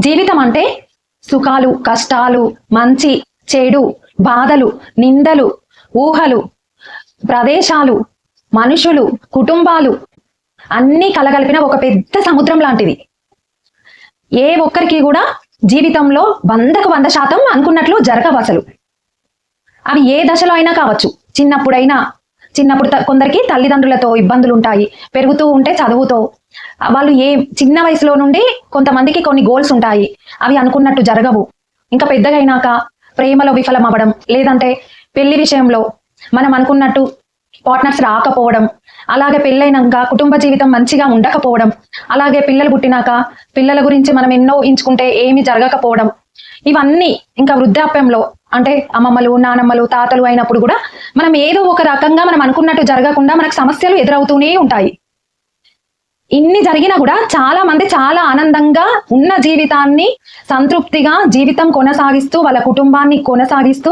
జీవితం అంటే సుఖాలు, కష్టాలు, మంచి, చెడు, బాధలు, నిందలు, ఊహలు, ప్రదేశాలు, మనుషులు, కుటుంబాలు అన్నీ కలగలిపిన ఒక పెద్ద సముద్రం లాంటిది. ఏ ఒక్కరికి కూడా జీవితంలో 100% అనుకున్నట్లు జరగవు అసలు. అవి ఏ దశలో అయినా కావచ్చు. చిన్నప్పుడు కొందరికి తల్లిదండ్రులతో ఇబ్బందులు ఉంటాయి, పెరుగుతూ ఉంటే చదువుతో, వాళ్ళు చిన్న వయసులో నుండి కొంతమందికి కొన్ని గోల్స్ ఉంటాయి, అవి అనుకున్నట్టు జరగవు. ఇంకా పెద్దగా అయినాక ప్రేమలో విఫలం అవ్వడం, లేదంటే పెళ్లి విషయంలో మనం అనుకున్నట్టు పార్ట్నర్స్ రాకపోవడం, అలాగే పెళ్ళైనాక కుటుంబ జీవితం మంచిగా ఉండకపోవడం, అలాగే పిల్లలు పుట్టినాక పిల్లల గురించి మనం ఎన్నో ఊహించుకుంటే ఏమి జరగకపోవడం, ఇవన్నీ ఇంకా వృద్ధాప్యంలో అంటే అమ్మమ్మలు, నానమ్మలు, తాతలు అయినప్పుడు కూడా మనం ఏదో ఒక రకంగా మనం అనుకున్నట్టు జరగకుండా మనకు సమస్యలు ఎదురవుతూనే ఉంటాయి. ఇన్ని జరిగినా కూడా చాలా మంది చాలా ఆనందంగా ఉన్న జీవితాన్ని సంతృప్తిగా జీవితం కొనసాగిస్తూ వాళ్ళ కుటుంబాన్ని కొనసాగిస్తూ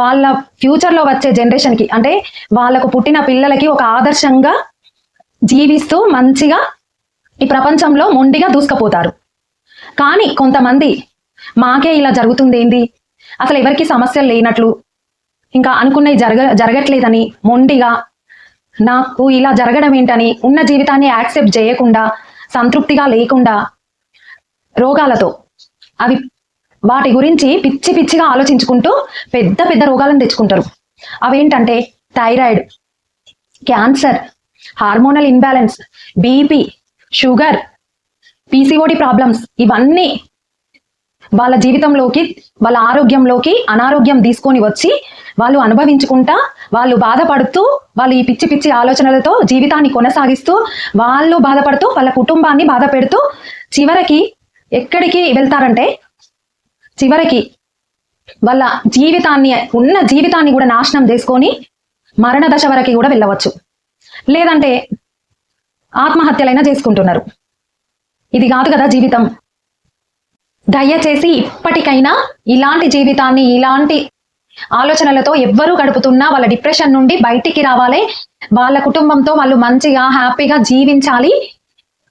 వాళ్ళ ఫ్యూచర్ లో వచ్చే జనరేషన్ కి అంటే వాళ్ళకు పుట్టిన పిల్లలకి ఒక ఆదర్శంగా జీవిస్తూ మంచిగా ఈ ప్రపంచంలో మొండిగా దూసుకుపోతారు. కానీ కొంతమంది మాకే ఇలా జరుగుతుంది ఏంది, అసలు ఎవరికి సమస్యలు లేనట్లు, ఇంకా అనుకున్నవి జరగట్లేదని మొండిగా నాకు ఇలా జరగడం ఏంటని ఉన్న జీవితాన్ని యాక్సెప్ట్ చేయకుండా సంతృప్తిగా లేకుండా రోగాలతో వాటి గురించి పిచ్చిగా ఆలోచించుకుంటూ పెద్ద రోగాలను తెచ్చుకుంటారు. అవేంటంటే thyroid, cancer, hormonal imbalance, BP, sugar, PCOD problems, ఇవన్నీ వాళ్ళ జీవితంలోకి వాళ్ళ ఆరోగ్యంలోకి అనారోగ్యం తీసుకొని వచ్చి వాళ్ళు అనుభవించుకుంటా, వాళ్ళు బాధపడుతూ, వాళ్ళు ఈ పిచ్చి ఆలోచనలతో జీవితాన్ని కొనసాగిస్తూ, వాళ్ళు బాధపడుతూ వాళ్ళ కుటుంబాన్ని బాధ పెడుతూ చివరికి ఎక్కడికి వెళ్తారంటే చివరికి వాళ్ళ ఉన్న జీవితాన్ని కూడా నాశనం చేసుకొని మరణ దశ వరకు కూడా వెళ్ళవచ్చు, లేదంటే ఆత్మహత్యలైనా చేసుకుంటున్నారు. ఇది కాదు కదా జీవితం. దయచేసి ఇప్పటికైనా ఇలాంటి జీవితాన్ని ఇలాంటి ఆలోచనలతో ఎవ్వరూ గడుపుతున్నా వాళ్ళ డిప్రెషన్ నుండి బయటికి రావాలి, వాళ్ళ కుటుంబంతో వాళ్ళు మంచిగా హ్యాపీగా జీవించాలి.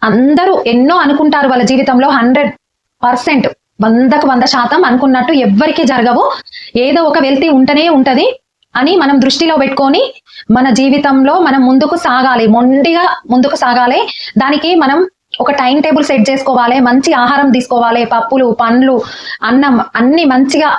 అందరూ ఎన్నో అనుకుంటారు వాళ్ళ జీవితంలో, 100%, 100% అనుకున్నట్టు ఎవ్వరికి జరగవు. ఏదో ఒక వెల్తీ ఉంటనే ఉంటది అని మనం దృష్టిలో పెట్టుకొని మన జీవితంలో మనం ముందుకు సాగాలి, మొండిగా ముందుకు సాగాలి. దానికి మనం ఒక టైం టేబుల్ సెట్ చేసుకోవాలి, మంచి ఆహారం తీసుకోవాలి, పప్పులు, పండ్లు, అన్నం అన్ని మంచిగా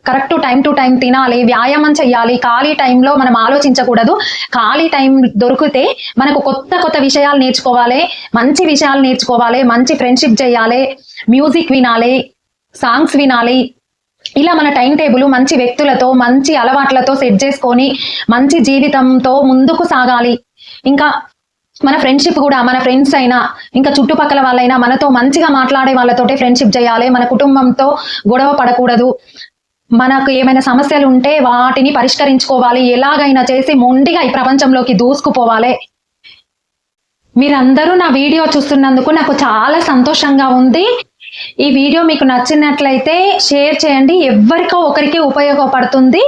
కరెక్ట్ టైం టు టైం తినాలి, వ్యాయామం చేయాలి. ఖాళీ టైంలో మనం ఆలోచించకూడదు. ఖాళీ టైం దొరికితే మనకు కొత్త విషయాలు నేర్చుకోవాలి, మంచి విషయాలు నేర్చుకోవాలి, మంచి ఫ్రెండ్షిప్ చేయాలి, మ్యూజిక్ వినాలి, సాంగ్స్ వినాలి. ఇలా మన టైం టేబుల్ మంచి వ్యక్తులతో మంచి అలవాట్లతో సెట్ చేసుకొని మంచి జీవితంతో ముందుకు సాగాలి. ఇంకా మన ఫ్రెండ్షిప్ కూడా మన ఫ్రెండ్స్ అయినా ఇంకా చుట్టుపక్కల వాళ్ళైనా మనతో మంచిగా మాట్లాడే వాళ్ళతోటే ఫ్రెండ్షిప్ చేయాలి. మన కుటుంబంతో గొడవ పడకూడదు. మనకు ఏమైనా సమస్యలు ఉంటే వాటిని పరిష్కరించుకోవాలి. ఎలాగైనా చేసి మొండిగా ఈ ప్రపంచంలోకి దూసుకుపోవాలి. మీరందరూ నా వీడియో చూస్తున్నందుకు నాకు చాలా సంతోషంగా ఉంది. ఈ వీడియో మీకు నచ్చినట్లయితే షేర్ చేయండి, ఎవరికో ఒకరికి ఉపయోగపడుతుంది.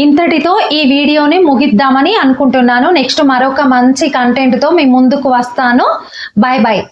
ఇంతటితో ఈ వీడియోని ముగిద్దామని అనుకుంటున్నాను. నెక్స్ట్ మరొక మంచి కంటెంట్తో మీ ముందుకు వస్తాను. Bye bye.